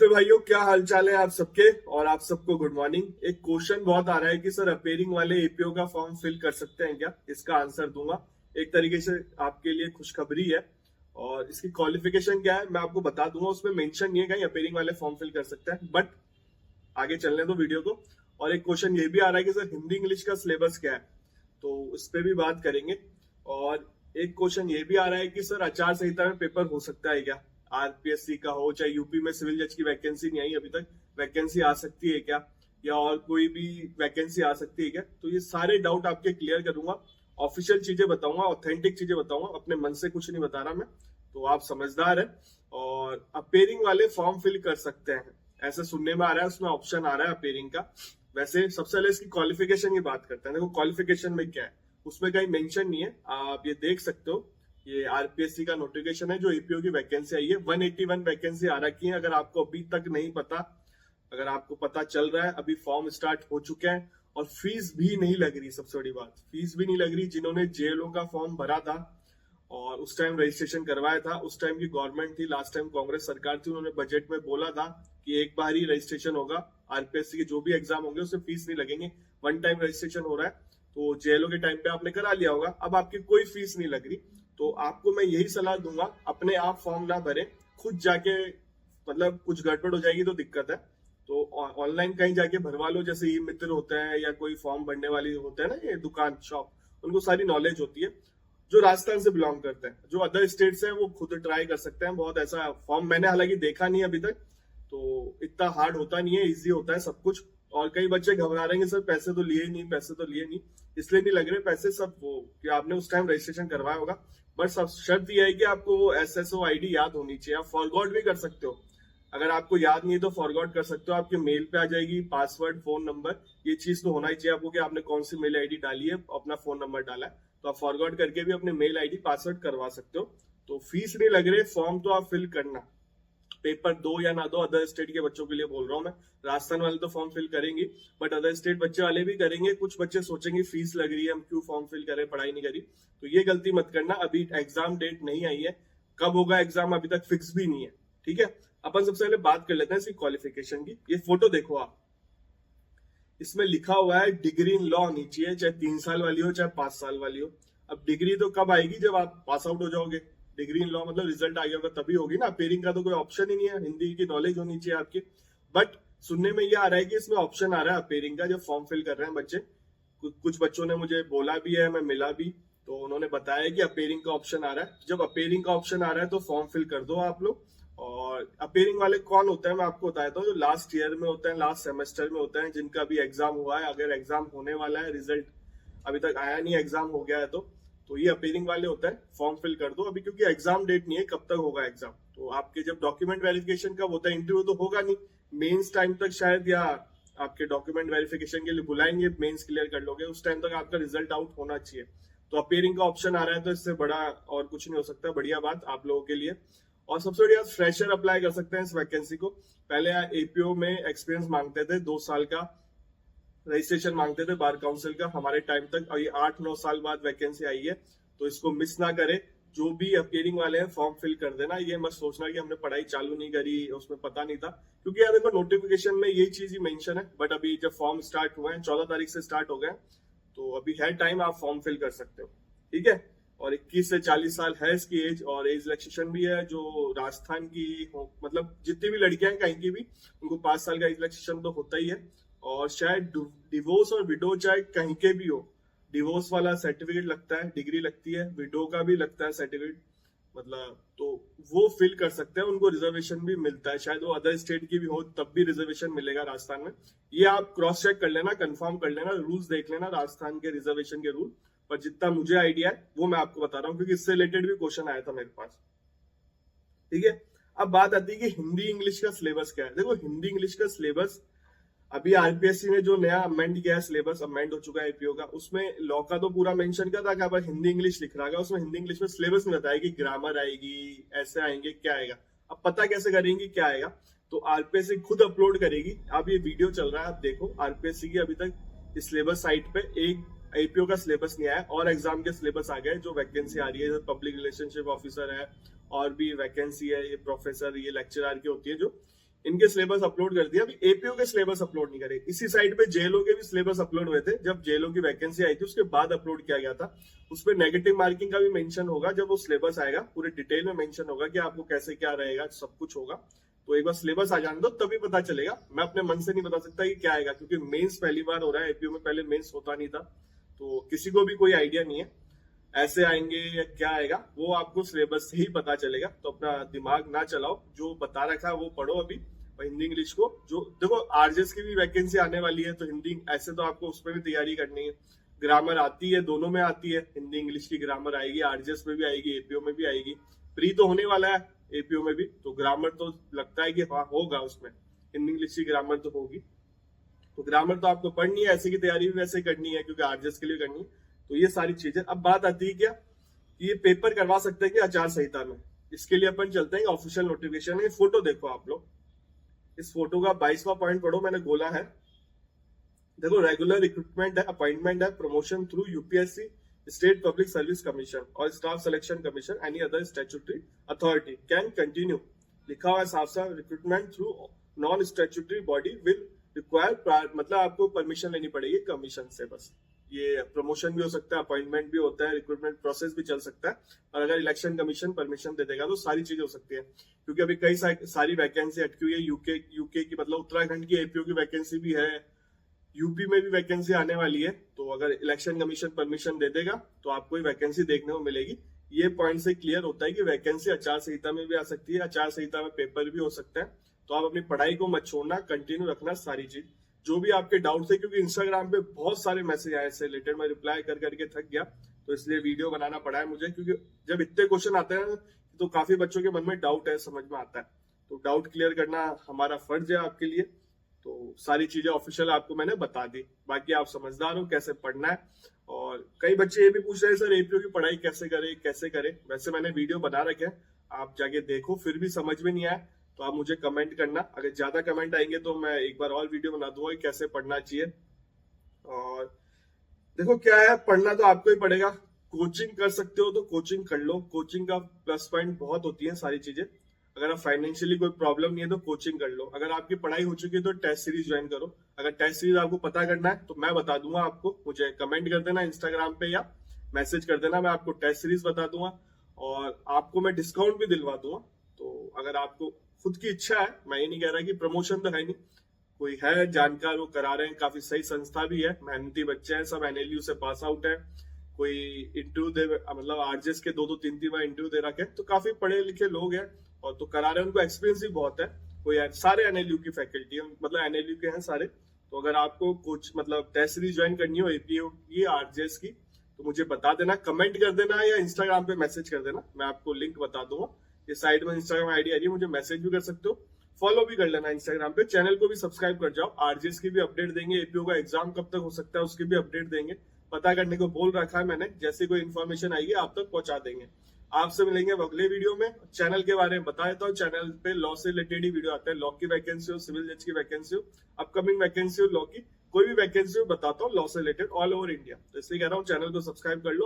नमस्ते भाइयों, क्या हालचाल है आप सबके। और आप सबको गुड मॉर्निंग। एक क्वेश्चन बहुत आ रहा है कि सर अपेयरिंग वाले एपीओ का फॉर्म फिल कर सकते हैं क्या। इसका आंसर दूंगा। एक तरीके से आपके लिए खुशखबरी है। और इसकी क्वालिफिकेशन क्या है मैं आपको बता दूंगा। उसमें मेंशन नहीं है कहीं अपेयरिंग वाले फॉर्म फिल कर सकते हैं, बट आगे चलने दो वीडियो को। और एक क्वेश्चन ये भी आ रहा है कि सर हिंदी इंग्लिश का सिलेबस क्या है, तो उस पर भी बात करेंगे। और एक क्वेश्चन ये भी आ रहा है कि सर आचार संहिता में पेपर हो सकता है क्या, आरपीएससी का हो चाहे यूपी में सिविल जज की वैकेंसी नहीं आई अभी तक, वैकेंसी आ सकती है क्या, या और कोई भी वैकेंसी आ सकती है क्या। तो ये सारे डाउट आपके क्लियर करूंगा। ऑफिशियल चीजें बताऊंगा, ऑथेंटिक चीजें बताऊंगा, अपने मन से कुछ नहीं बता रहा मैं। तो आप समझदार है। और अपेयरिंग वाले फॉर्म फिल कर सकते हैं ऐसे सुनने में आ रहा है, उसमें ऑप्शन आ रहा है अपेयरिंग का। वैसे सबसे पहले इसकी क्वालिफिकेशन की बात करते हैं। देखो क्वालिफिकेशन में क्या है, उसमें कहीं मेंशन नहीं है, आप ये देख सकते हो। ये आरपीएससी का नोटिफिकेशन है जो एपीओ की वैकेंसी आई है। 181 वैकेंसी आ रखी है। अगर आपको अभी तक नहीं पता, अगर आपको पता चल रहा है, अभी फॉर्म स्टार्ट हो चुके हैं और फीस भी नहीं लग रही। सबसे बड़ी बात, फीस भी नहीं लग रही। जिन्होंने जेएलओ का फॉर्म भरा था और उस टाइम रजिस्ट्रेशन करवाया था, उस टाइम की गवर्नमेंट थी, लास्ट टाइम कांग्रेस सरकार थी, उन्होंने बजट में बोला था कि एक बार ही रजिस्ट्रेशन होगा। आरपीएससी के जो भी एग्जाम होंगे उससे फीस नहीं लगेंगे, वन टाइम रजिस्ट्रेशन हो रहा है। तो जेएलओ के टाइम पे आपने करा लिया होगा, अब आपकी कोई फीस नहीं लग रही। तो आपको मैं यही सलाह दूंगा, अपने आप फॉर्म ना भरे, खुद जाके, मतलब कुछ गड़बड़ हो जाएगी तो दिक्कत है। तो ऑनलाइन कहीं जाके भरवा लो, जैसे ई मित्र होते हैं या कोई फॉर्म भरने वाली होते हैं ना, ये दुकान शॉप, उनको सारी नॉलेज होती है। जो राजस्थान से बिलोंग करते हैं, जो अदर स्टेट से हैं, वो खुद ट्राई कर सकते हैं। बहुत ऐसा फॉर्म मैंने हालांकि देखा नहीं अभी तक, तो इतना हार्ड होता नहीं है, इजी होता है सब कुछ। और कई बच्चे घबरा रहे हैं सर पैसे तो लिए नहीं, पैसे तो लिए नहीं। इसलिए नहीं लग रहे पैसे, सब वो कि आपने उस टाइम रजिस्ट्रेशन करवाया होगा। बट सब शर्त यह है कि आपको वो एसएसओ आईडी याद होनी चाहिए। आप फॉरगॉट भी कर सकते हो, अगर आपको याद नहीं है तो फॉरगॉट कर सकते हो। आपके मेल पे आ जाएगी पासवर्ड, फोन नंबर, ये चीज तो होना ही चाहिए आपको कि आपने कौन सी मेल आईडी डाली है, अपना फोन नंबर डाला है। तो आप फॉरगॉट करके भी अपने मेल आईडी पासवर्ड करवा सकते हो। तो फीस नहीं लग रही, फॉर्म तो आप फिल करना। पेपर दो या ना दो, अदर स्टेट के बच्चों के लिए बोल रहा हूँ मैं। राजस्थान वाले तो फॉर्म फिल करेंगे, बट अदर स्टेट बच्चे वाले भी करेंगे। कुछ बच्चे सोचेंगे फीस लग रही है, हम क्यों फॉर्म फिल करें, पढ़ाई नहीं करी। तो ये गलती मत करना। अभी एग्जाम डेट नहीं आई है, कब होगा एग्जाम अभी तक फिक्स भी नहीं है। ठीक है, अपन सबसे पहले बात कर लेते हैं इसकी क्वालिफिकेशन की। ये फोटो देखो आप, इसमें लिखा हुआ है डिग्री इन लॉ होनी चाहिए, चाहे 3 साल वाली हो चाहे 5 साल वाली हो। अब डिग्री तो कब आएगी, जब आप पास आउट हो जाओगे। डिग्री इन लॉ मतलब रिजल्ट आ गया होगा तभी होगी ना। अपेयरिंग का तो कोई ऑप्शन ही नहीं है, हिंदी की नॉलेज होनी चाहिए आपकी। बट सुनने में ये आ रहा है कि इसमें ऑप्शन आ रहा है अपेयरिंग का, जब फॉर्म फिल कर रहे हैं बच्चे। कुछ बच्चों ने मुझे बोला भी है, मैं मिला भी, तो उन्होंने बताया कि अपेयरिंग का ऑप्शन आ रहा है। जब अपेयरिंग का ऑप्शन आ रहा है तो फॉर्म फिल कर दो आप लोग। और अपेयरिंग वाले कौन होते हैं मैं आपको बताता हूँ, जो लास्ट ईयर में होते हैं, लास्ट सेमेस्टर में होते हैं, जिनका भी एग्जाम हुआ है। अगर एग्जाम होने वाला है, रिजल्ट अभी तक आया नहीं, एग्जाम हो गया है तो ये अपेयरिंग वाले होते हैं। फॉर्म फिल कर दो अभी, क्योंकि एग्जाम डेट नहीं है कब तक होगा एग्जाम। तो आपके जब डॉक्यूमेंट वेरिफिकेशन कब होता है, इंटरव्यू तो होगा नहीं, मेंस टाइम तक शायद, या आपके डॉक्यूमेंट वेरिफिकेशन के लिए बुलाएंगे, मेंस क्लियर कर लोगे, उस टाइम तक आपका रिजल्ट आउट होना चाहिए। तो अपेयरिंग का ऑप्शन आ रहा है, तो इससे बड़ा और कुछ नहीं हो सकता। बढ़िया बात आप लोगों के लिए। और सबसे बढ़िया, फ्रेशर अप्लाई कर सकते हैं इस वैकेंसी को। पहले एपीओ में एक्सपीरियंस मांगते थे, 2 साल का रजिस्ट्रेशन मांगते थे बार काउंसिल का हमारे टाइम तक, और ये 8-9 साल बाद वैकेंसी आई है। तो इसको मिस ना करे। जो भी अपियरिंग वाले हैं फॉर्म फिल कर देना। ये मत सोचना कि हमने पढ़ाई चालू नहीं करी, उसमें पता नहीं था, क्योंकि यार देखो नोटिफिकेशन में यही चीज ही मेंशन है। बट अभी जब फॉर्म स्टार्ट हुए हैं, 14 तारीख से स्टार्ट हो गए, तो अभी है टाइम, आप फॉर्म फिल कर सकते हो। ठीक है। और 21 से 40 साल है इसकी एज, और एज रिलैक्सेशन भी है। जो राजस्थान की हो, मतलब जितनी भी लड़कियां हैं कहीं की भी, उनको 5 साल का एज रिलैक्सेशन तो होता ही है। और शायद डिवोर्स और विडो चाहे कहीं के भी हो, डिवोर्स वाला सर्टिफिकेट लगता है, डिग्री लगती है, विडो का भी लगता है सर्टिफिकेट, मतलब तो वो फिल कर सकते हैं। उनको रिजर्वेशन भी मिलता है, शायद वो अदर स्टेट की भी हो तब भी रिजर्वेशन मिलेगा राजस्थान में। ये आप क्रॉस चेक कर लेना, कंफर्म कर लेना, रूल्स देख लेना राजस्थान के रिजर्वेशन के रूल। पर जितना मुझे आइडिया है वो मैं आपको बता रहा हूँ, क्योंकि इससे रिलेटेड भी क्वेश्चन आया था मेरे पास। ठीक है। अब बात आती है कि हिंदी इंग्लिश का सिलेबस क्या है। देखो हिंदी इंग्लिश का सिलेबस, अभी आरपीएससी ने जो नया अमेंड किया है, सिलेबस अमेंड हो चुका है एपीओ का, उसमें लॉ का तो पूरा मेंशन किया था कि हिंदी इंग्लिश लिख रहा है, उसमें हिंदी इंग्लिश में सिलेबस नहीं बताया कि ग्रामर आएगी, ऐसे आएंगे, क्या आएगा। अब पता कैसे करेंगे क्या आएगा, तो आरपीएससी खुद अपलोड करेगी। अब ये वीडियो चल रहा है, आप देखो आरपीएससी की अभी तक इस सिलेबस साइट पे एक एपीओ का सिलेबस नहीं आया, और एग्जाम के सिलेबस आ गए। जो वैकेंसी आ रही है, पब्लिक रिलेशनशिप ऑफिसर है, और भी वैकेंसी है, ये प्रोफेसर, ये लेक्चरर की होती है जो, इनके सिलेबस अपलोड कर दिया, अभी एपीओ के सिलेबस अपलोड नहीं करे। इसी साइड पे जेएलओ के भी सिलेबस अपलोड हुए थे, जब जेएलओ की वैकेंसी आई थी उसके बाद अपलोड किया गया था। उसमें नेगेटिव मार्किंग का भी मेंशन होगा, जब वो सिलेबस आएगा पूरे डिटेल में मेंशन होगा कि आपको कैसे क्या रहेगा, सब कुछ होगा। तो एक बार सिलेबस आ जाने दो तभी पता चलेगा। मैं अपने मन से नहीं बता सकता कि क्या आएगा, क्योंकि मेंस पहली बार हो रहा है, एपीओ में पहले मेंस होता नहीं था, तो किसी को भी कोई आइडिया नहीं है ऐसे आएंगे या क्या आएगा, वो आपको सिलेबस से ही पता चलेगा। तो अपना दिमाग ना चलाओ, जो बता रखा है वो पढ़ो अभी, और हिंदी इंग्लिश को जो देखो, आरजेएस की भी वैकेंसी आने वाली है, तो हिंदी ऐसे तो आपको उसमें भी तैयारी करनी है। ग्रामर आती है, दोनों में आती है, हिंदी इंग्लिश की ग्रामर आएगी, आरजेएस में भी आएगी, एपीओ में भी आएगी। प्री तो होने वाला है एपीओ में भी, तो ग्रामर तो लगता है कि हाँ होगा उसमें, हिंदी इंग्लिश की ग्रामर तो होगी। तो ग्रामर तो आपको पढ़नी है, ऐसे की तैयारी भी वैसे करनी है क्योंकि आरजेएस के लिए करनी है। तो ये सारी चीजें। अब बात आती है क्या कि ये पेपर करवा सकते हैं कि आचार संहिता में, इसके लिए अपन चलते हैं ऑफिशियल नोटिफिकेशन है। फोटो देखो आप लोग, इस फोटो का 22वां पॉइंट पढ़ो, मैंने बोला है। देखो, रेगुलर रिक्रूटमेंट है, अपॉइंटमेंट है, promotion through UPSC, state public service commission और staff selection commission, any other statutory authority can continue. लिखा हुआ है साफ साफ, recruitment through non statutory body will require, मतलब आपको परमिशन लेनी पड़ेगी कमीशन से। बस ये प्रमोशन भी हो सकता है, अपॉइंटमेंट भी होता है, रिक्रूटमेंट प्रोसेस भी चल सकता है, और अगर इलेक्शन कमीशन परमिशन दे देगा तो सारी चीजें हो सकती है। क्योंकि अभी कई सारी वैकेंसी अटकी हुई है, यूके की, मतलब उत्तराखंड की एपीओ की वैकेंसी भी है, यूपी में भी वैकेंसी आने वाली है। तो अगर इलेक्शन कमीशन परमिशन दे देगा तो आपको ही वैकेंसी देखने को मिलेगी। ये पॉइंट से क्लियर होता है कि वैकेंसी आचार संहिता में भी आ सकती है, आचार संहिता में पेपर भी हो सकता है। तो आप अपनी पढ़ाई को मत छोड़ना, कंटिन्यू रखना सारी चीज। जो भी आपके डाउट थे, क्योंकि इंस्टाग्राम पे बहुत सारे मैसेज आए इससे रिलेटेड, मैं रिप्लाई कर करके थक गया, तो इसलिए वीडियो बनाना पड़ा है मुझे। क्योंकि जब इतने क्वेश्चन आते हैं तो काफी बच्चों के मन में डाउट है, समझ में आता है, तो डाउट क्लियर करना हमारा फर्ज है आपके लिए। तो सारी चीजें ऑफिशियल आपको मैंने बता दी, बाकी आप समझदार हो कैसे पढ़ना है। और कई बच्चे ये भी पूछ रहे हैं सर एपीओ की पढ़ाई कैसे करें। वैसे मैंने वीडियो बना रखे हैं, आप जाके देखो, फिर भी समझ में नहीं आया तो आप मुझे कमेंट करना। अगर ज्यादा कमेंट आएंगे तो मैं एक बार और वीडियो बना दूंगा कैसे पढ़ना चाहिए। और देखो क्या है, पढ़ना तो आपको ही पड़ेगा। कोचिंग कर सकते हो तो कोचिंग कर लो, कोचिंग का प्लस पॉइंट बहुत होती है सारी चीजें। अगर आप फाइनेंशियली कोई प्रॉब्लम नहीं है तो कोचिंग कर लो। अगर आपकी पढ़ाई हो चुकी है तो टेस्ट सीरीज ज्वाइन करो। अगर टेस्ट सीरीज आपको पता करना है तो मैं बता दूंगा आपको, मुझे कमेंट कर देना इंस्टाग्राम पे या मैसेज कर देना, मैं आपको टेस्ट सीरीज बता दूंगा और आपको मैं डिस्काउंट भी दिलवा दूंगा। तो अगर आपको खुद की इच्छा है, मैं ये नहीं कह रहा कि प्रमोशन तो है नहीं, कोई है जानकार वो करा रहे हैं, काफी सही संस्था भी है, मेहनती बच्चे हैं, सब एनएलयू से पास आउट है। कोई इंटरव्यू दे, मतलब आरजेएस के 2-3 बार इंटरव्यू दे रखे, तो काफी पढ़े लिखे लोग हैं और तो करा रहे हैं, उनको एक्सपीरियंस भी बहुत है। कोई सारे एनएलयू की फैकल्टी है, मतलब एनएलयू के हैं सारे। तो अगर आपको कुछ मतलब टेस्ट सीरीज ज्वाइन करनी हो एपीओ की, आरजेएस की, तो मुझे बता देना, कमेंट कर देना या इंस्टाग्राम पे मैसेज कर देना, मैं आपको लिंक बता दूंगा। ये साइड में इंस्टाग्राम आईडी आ रही है, मुझे मैसेज भी कर सकते हो, फॉलो भी कर लेना इंस्टाग्राम पे। चैनल को भी सब्सक्राइब कर जाओ, आरजेएस की भी अपडेट देंगे, एपीओ का एग्जाम कब तक हो सकता है उसकी भी अपडेट देंगे, पता करने को बोल रखा है मैंने। जैसे कोई इन्फॉर्मेशन आएगी आप तक पहुंचा देंगे। आपसे मिलेंगे अगले वीडियो में। चैनल के बारे में बता देता हूँ, चैनल पे लॉ से रिलेटेड ही वीडियो आते हैं, लॉ की वैकेंसी हो, सिविल जज की वैकेंसी हो, अपकमिंग वैकेंसी हो, लॉ की कोई भी वैकेंसी हो बताता हूँ, लॉ से रिलेटेड ऑल ओवर इंडिया। तो इसलिए कह रहा हूँ चैनल को सब्सक्राइब कर लो।